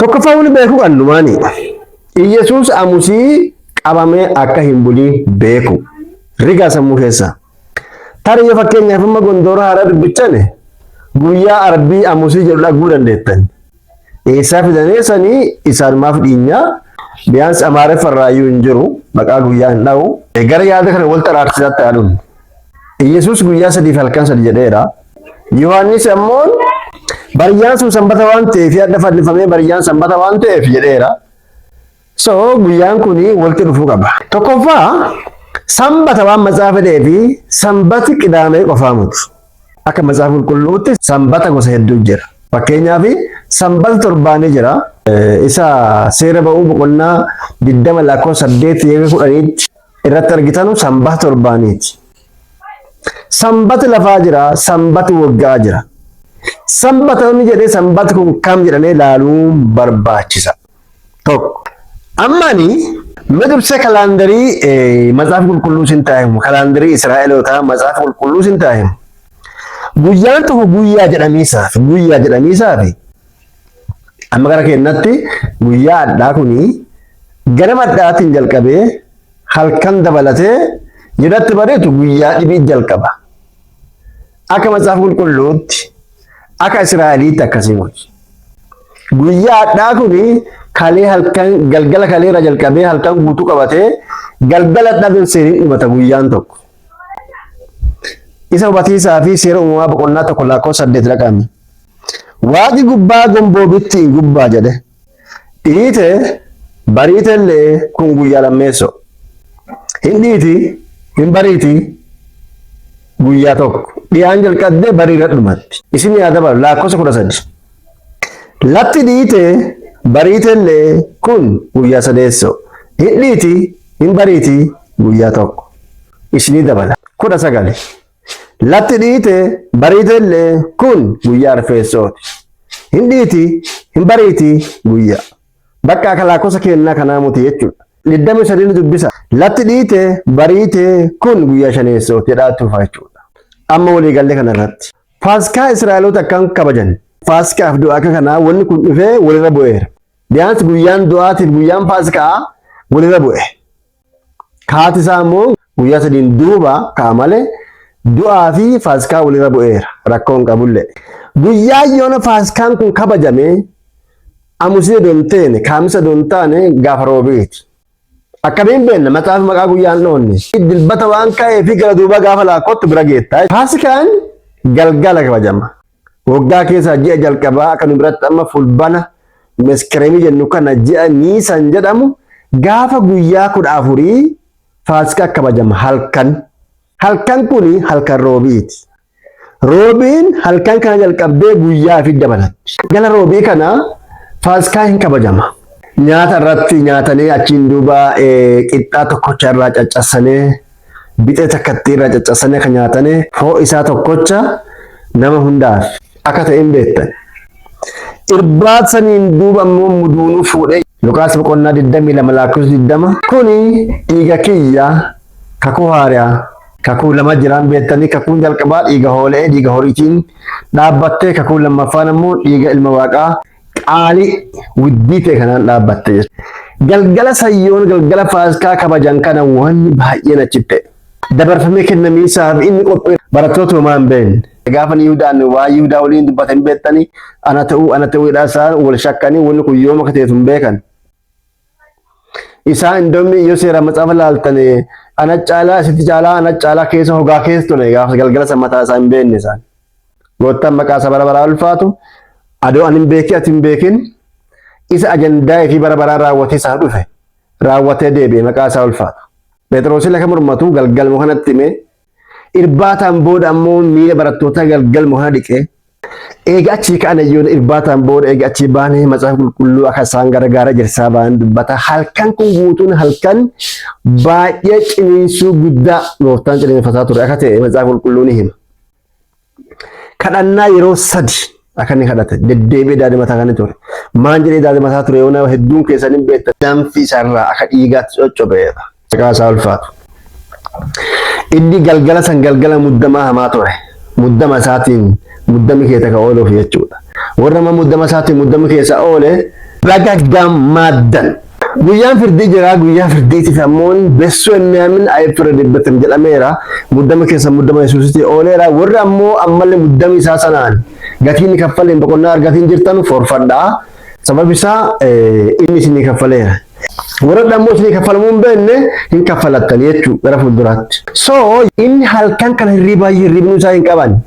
Tokkoffaa beeku annumaani. Yesuus amusii qabamee akka hin bulii beeku. Rigaa sammuu keessa. Tarii yoo fakkeenyaaf amma gondoora haaraa dubbichane guyyaa arbii amusii jedhu dhaguu dandeettan. Eessaa fidanii sanii isaanumaaf dhiinyaa biyyaansi Amaareffarraayyuu hin jiru maqaa guyyaa hin dha'u. Gara yaada kana wal xaraarsisaatti haadhuun. Yesuus guyyaa sadiif halkan sadi jedheera. Yohaannis ammoo bariyyaan sun sanbata waan ta'eef adda fannifamee bariyyaan sanbata waan ta'eef jedheera. So guyyaan kuni walitti dhufuu qaba. Tokkoffaa sanbata waan matsaafa ta'ee fi sanbati qidaamee qofaa mutu. Akka matsaafa qulqulluutti sanbata gosa hedduu jira. Fakkeenyaaf sanbata torbaanii jira. Isa seera ba'uu boqonnaa 20:8 irratti argitanu sanbata torbaaniiti. Sanbata lafaa jira, sanbata waggaa jira. Sanbata inni jedhee sanbata kun kam jedhamee ilaaluun barbaachisa. Tokko. Ammani madubse kalaandarii matsaafa qulqulluu sin taa'imu kalaandarii Israa'elootaa matsaafa qulqulluu sin taa'imu. Guyyaan tokko guyyaa jedhamiisaaf amma gara keenyatti guyyaa addaa kuni ganama addaatiin jalqabee halkan dabalatee jedhatti bareetu guyyaa dhibii jalqaba. Akka matsaafa qulqulluutti akka Israa'eliitti akkasii muti. Guyyaa addaa kuni kalee halkan galgala kaleera jalqabee halkan guutuu qabatee galgala dhabin seerii dhumata guyyaan tokko. Isa hubatiisaa fi seera uumamaa boqonnaa tokko lakkoofsa 8 dhaqame. Waaqi gubbaa gomboo bitti gubbaa jedhe. Dhiite bariitellee kun guyyaa lammeessoo. Hin dhiiti hin bariiti guyyaa tokko. Dhiyaan jalqabdee bariira dhumatti. Isin yaada balu lakkoofsa 13. Latti dhiite bariitellee kun guyyaa sadeessoo. Hin dhiiti hin bariiti guyyaa tokko. Isinii dabala. 19. Latti dhiite bariitellee kun guyyaa arfeessooti. Hin dhiiti hin bariiti guyyaa. Bakka akka lakkoofsa kennaa kanaa muti jechuudha. 23 dubbisa. Latti dhiite bariite kun guyyaa shaneessooti jedhaatti dhufa jechuudha. Amma walii galee kanarratti. Faasikaa Israa'eloota akkam kabajan. Faasikaaf du'a akka kanaa wanni kun dhufee walirra bu'eera. Biyyaansi guyyaan du'aatiif guyyaan faasikaa walirra bu'e. Kaati isaa immoo guyyaa sadiin duuba ka'a malee du'aa fi faasikaa walirra bu'eera. Rakkoon qabullee. Guyyaa yoona faasikaan kun kabajame amusii doonteene kaamisa doontaane gaafa roobeeti. Akkamiin beenna maxaafa maqaa guyyaan dhoonne. Dilbata waan ka'ee fi gara duuba gaafa laakkottu bira geetta. Faasikaan galgala kabajama. Waggaa keessa ji'a jalqabaa akka nu biratti amma fulbana meskireemii jennu kana ji'a niisan jedhamu gaafa guyyaa 14 faasikaa kabajama halkan. Halkan kuni halkan roobiiti. Roobiin halkan kana jalqabdee guyyaa fi dabalatti. Gala roobii kana faasikaa hin kabajama. Nyaata irratti nyaatanii achiin duuba qixxaa tokkocha irraa caccasanii bixee takkattii irraa caccasanii akka nyaatanii foo isaa tokkocha nama hundaaf akka ta'in beektan. Irbaata saniin duuba immoo muduunuu fuudhee Luqaas boqonnaa 22 lakkoofsa 20 kuni dhiiga kiyya kakuu haaraa kakuu lama jiraan beektanii kakuun jalqabaa dhiiga hoolee dhiiga horiitiin dhaabbattee kakuun lammaffaan immoo dhiiga ilma waaqaa qaalii widdii ta'e kanaan dhaabbatte jechuudha. Galgala sayyoon galgala faasikaa kabajan kana wanni baay'een achitti dabarfamee kennamiisaaf inni qophii barattoota homaa hin beekne. Gaafa Yihuudaan waa Yihuudaa waliin dubbatan beektanii ana ta'uu isaan wal shakkanii wanni kun yooma akka ta'etu hin beekan. Isaan indoomni yoo seera maxaafa laaltanii ana caalaa sitti caalaa ana caalaa keessa hogaa keessa ture gaafa galgala sammataa isaa hin beekne isaan. Goottaan maqaa isaa bara baraa ulfaatu adoo ani hin beekin ati hin beekin isa ajandaa fi bara baraa raawwatee isaa dhufe raawwatee deebi'e maqaa isaa ulfaatu. Phexros laka mormatu galgalmoo kanatti hime irbaataan booda ammoo miila barattoota galgalmoo kana dhiqee eega achii ka'anayyoon irbaataan booda eega achii baanee matsaafa qulqulluu akka isaan gargaara jirsaa ba'an dubbata. Halkan kun guutuun halkan baay'ee ciniinsuu guddaa gooftaan ciniinfataa ture akka ta'e matsaafa qulqulluu ni hima. Kadhannaa yeroo 3 akka inni kadhate deddeebi'ee daadimataa kan ture. Maan jedhee daadimataa ture yoo hedduun keessan hin beektan danfi isaarraa akka dhiigaatti coccopheedha. Maqaa isaa ulfaatu. Inni galgala san galgala muddamaa hamaa ture. Muddama isaatiin muddami keessa ka ooluuf jechuudha. Warra muddama isaatiin muddami keessa oole baga gammadan guyyaan firdii jira guyyaa firdiiti famoon besso emmiyamin ay firdibbatam jedhameera muddama keessa muddama yesuusitti ooleera warri ammoo ammallee muddami isaa sanaan gatiin kaffaleen boqonnaa argatiin jirtan forfadhaa sababi isaa inni isinii kaffaleera warra ammoo isinii kaffalamuun beenne hin kaffalattan jechuu gara fuulduraatti so inni halkan kana hirribnu isaa hin qaban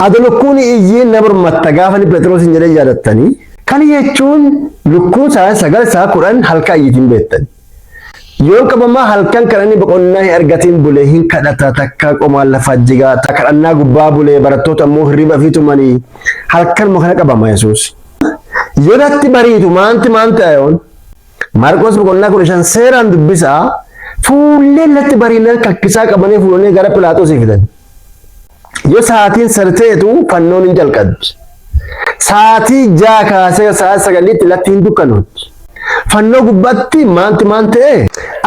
adolokkuun iyyiin na birmatta gaafani Phexros hin jedhe yaadattanii kan jechuun lukkuun sagal isaa kudhan halkan iyyitiin beektan yoon qabamaa halkan kan inni boqonnaa hin argatiin bulee hin kadhata takka qomaan lafa jigaa takka kadhannaa gubbaa bulee barattoota ammoo hirriba fi tumanii halkan moo kana qabama Yesuus yoo natti bariitu maanti ayoon Marqos boqonnaa 15 seeraan dubbisaa fuullee natti bariinaan kakkisaa qabanii fuulanii gara Phiilaaxoosii fidan yoo sa'aatiin sarteetu fannoon hin jalqabdi sa'aatii 6 kaasee sa'aatii 9tti latti hin dukkanooti fannoo gubbaatti maanti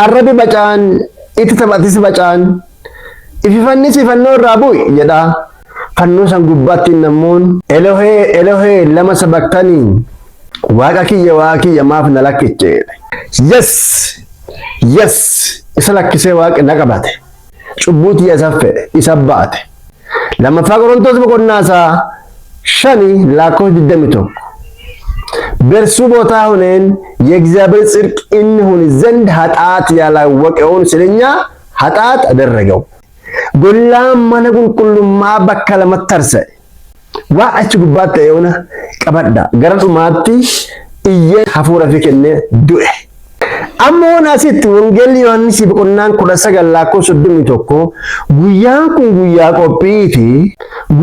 arrabi bacaan itti taphatis bacaan ififannis fannoo irraa bu'i jedha fannoo san gubbaatti namoon Elohee lama sabaktanii waaqa kiyya maaf na lakkiche yes isa lakkisee waaqi na qabate cubbuuti isa baate lammaffaa Qorontos boqonnaa 5 lakkoofsa 21 በእርሱ ቦታ ሆነን የእግዚአብሔር ጽድቅ እንሆን ዘንድ ኃጢአት ያላወቀውን ስለኛ ኃጢአት አደረገው ጎላም ማነቁልቁልማ በከለ መተርሰ ዋአች ጉባተ የሆነ ቀበዳ ገረጡማቲ እየ ሐፉረ ፍከነ ዱኤ አሞና ሲት ወንጌል ዮሐንስ በቆናን ኩለሰ ገላኮ ሱዱም ይቶኮ ጉያን ኩን ጉያ ቆጲቲ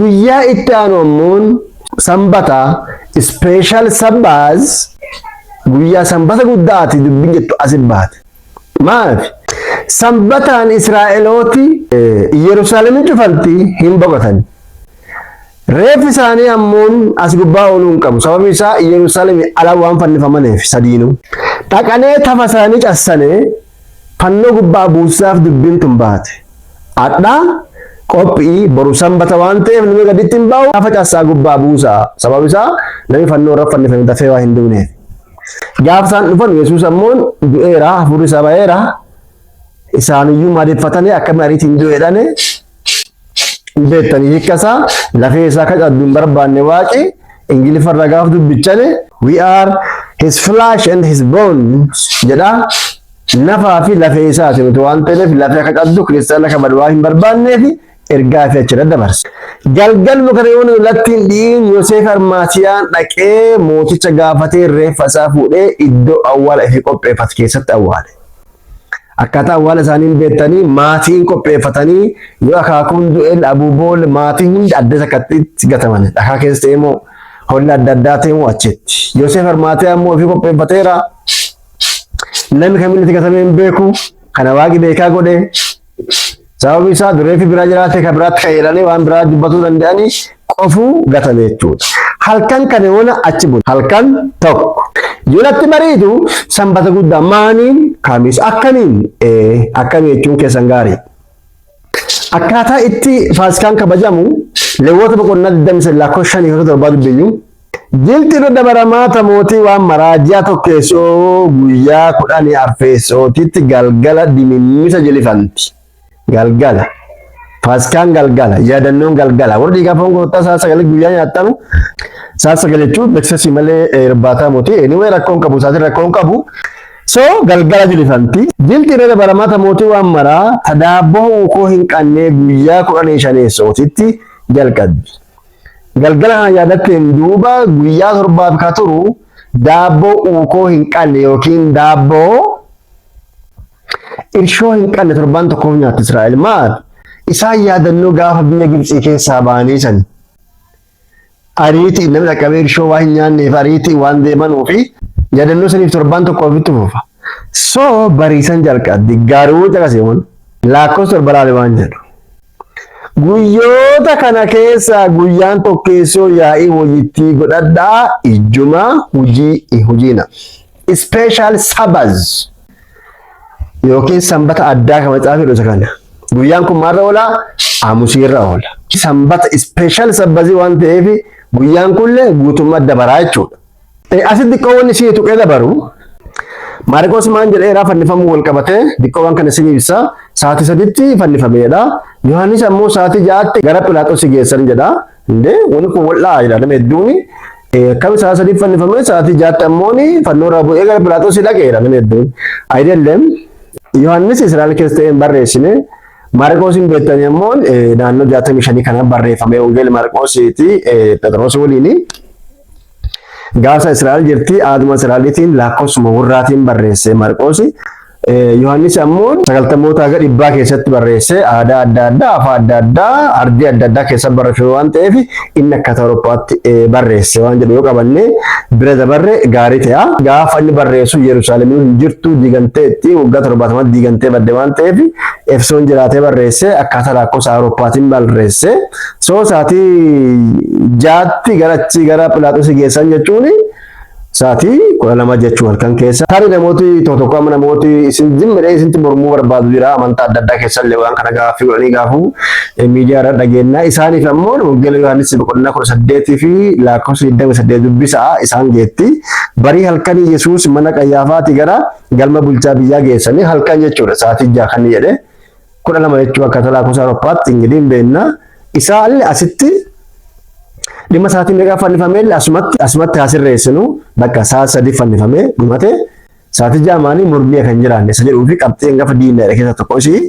ጉያ ኢታኖሙን Sambata special sabbaz guyyaa sanbata guddaati dubbiin jettu asibbaati maaf sambataan Israa'elooti Yerusaalemin cufalti hin boqotan reeffi isaanii ammoon as gubbaa ooluun qabu sababi isaa Yerusaalemi ala waan fannifamaneef sadiinuu dhaqanee tafa isaanii cassanii fannoo gubbaa buusaaf dubbiin tun baate adhaa qophii boru sanbata waan ta'eef namni gaditti hin baa'u lafa cassaa gubbaa buusaa sababi isaa namni fannoo irra fannifame dafee waa hin duuneef gaafa isaan dhufan Yesuus ammoon du'eera hafuurri isaa ba'eera isaaniyyuu maadeffatanii akka mariitiin du'eedhane beektanii hiikkasaa lafee isaa kacaddu hin barbaanne waaqi ingiliffarra gaaf dubbichane we are his flesh and his bones jedha nafaa fi lafee isaati nuti waan ta'eef lafee kacaddu kiristaana kabadu waa hin barbaanneefi ergaa fi achirra dabarse galgal mukareewwan lattiin dhiin Yoosef Armaatiyaan dhaqee mooticha gaafatee reeffa isaa fuudhee iddoo awwaala fi qopheeffate keessatti awwaale akkaataa awwaala isaaniin beektanii maatiin qopheeffatanii yoo akaakuun du'een abuubool maatiin hundi adda sakkatti gataman dhakaa keessa ta'e moo holla adda addaa ta'e moo achitti Yoosef Armaatiyaan moo fi qopheeffateera namni kamiin itti gatamee hin beeku kana waaqi beekaa godhe sababi isaa dureefi biraa jiraate ka biraatti ka'eedhanii waan biraa dubbatuu danda'anii qofuu gatame jechuudha. Halkan kana wona achi bulu. Halkan tokko. Yoo natti bariitu sanbata guddaa maaniin kaamis akkamiin jechuun keessan gaarii. Akkaataa itti faasikaan kabajamu Lewwota boqonnaa 29 lakkoofsa 5 dubbiyyuu jilti irra dabaramaata mootii waan maraajaa tokkeessoo guyyaa 10 arfeessootitti galgala dimimmisa jilifanti. Galgala faasikaan galgala yaadannoon galgala warri gaafa goota saa sagalee guyyaa nyaatamu saa sagalee jechuun beeksisi malee irbaataa mootii anyway rakkoon qabu saati rakkoon qabu so galgala jilifanti jilti irra dabaramaata mootii waan maraa tadaabboo ukoo hin qannee guyyaa 15 jalqabdi galgala kana yaadatteen duuba guyyaa 7 ka turu daabboo ukoo hin qanne yookiin daabboo irshoo hin qanne 7 tokkoof nyaatti Israa'el maal isaan yaadannoo gaafa biyya Gibxii keessaa ba'anii san ariitii namni dhaqqabee irshoo waa hin nyaanneef ariitii waan deemanuu fi yaadannoo saniif 7 tokkoofitti fufa so bariisan jalqabdi gaaruu caqaseewwan lakkoofsa torba waan jedhu guyyoota kana keessa guyyaan tokkeessoo yaa'ii hojiitti godhadhaa ijjuma hujiina special sabbath yookiin sanbata addaa kan macaafa dhosa kana guyyaan kun maarra oola aamusiirra oola sanbata special sabbathii waan ta'eef guyyaan kunillee guutummaa dabaraa jechuudha Asitti qoonni ishee tuqee dabaru. Maarqos maan jedheeraa fannifamuu wal qabatee diqqoowwan kana isin ibsa sa'aatii sadiitti fannifameedha. Yohaannis ammoo sa'aatii ja'aatti gara Phiilaaxoos geessan jedha. Indee wani kun wal'aa jedhama hedduun akkami sa'aatii sadiitti fannifamee sa'aatii ja'aatti ammoo fannoo irraa bu'ee gara Phiilaaxoos dhaqeera nama hedduun. Ayidellem Yohaannis Israa'el keessa ta'ee hin barreessine Maarqosin beektanii ammoo naannoo 65 kana barreeffame Wangeela Maarqosiiti Phexros waliini. Gaasa Israa'el jirti aaduma Israa'elitiin lakkoofsuma warraatiin barreesse Maarqosi. Yohaannis ammoo 90 aga 100 keessatti barreesse aadaa adda addaa afaan adda addaa ardii adda addaa keessatti barreeffame waan ta'eef inni akka Awurooppaatti barreesse waan jedhu yoo qabanne bira dabarre gaarii ta'a. Gaafa inni barreessu Yerusaalemiin hin jirtu diiganteetti waggaa 70 diigantee badde waan ta'eef Efesoon jiraatee barreesse akkaataa lakkoofsa Awurooppaatiin barreesse. Soo sa'aatii jaatti gara Phiilaaxoos geessan jechuun sa'aatii 12 jechuun halkan keessa. Tarii namooti tokko amma namooti isin jimmee isinti mormuu barbaadu jira amantaa adda addaa keessa illee waan kana gaaffii godhanii gaafuu miidiyaa irra dhageenya. Isaaniif ammoo Wangeela Yohaannis boqonnaa 18 fi lakkoofsa 28 dubbisaa isaan geetti. Barii halkanii Yesuus mana Qayyaafaati gara galma bulchaa biyyaa geessanii halkan jechuudha sa'aatii 6 kan jedhe 12 jechuun akka lakkoofsa Awurooppaatti ingiliin beenna. Isaallee asitti dhimma sa'aatiin meeqa fannifamee asumatti haasirreessinu bakka sa'a 3 fannifamee dhumate sa'aatii 6 mormii kan jiraanne isa jedhuu fi qabxeen gafa diinadha keessa tokko ishii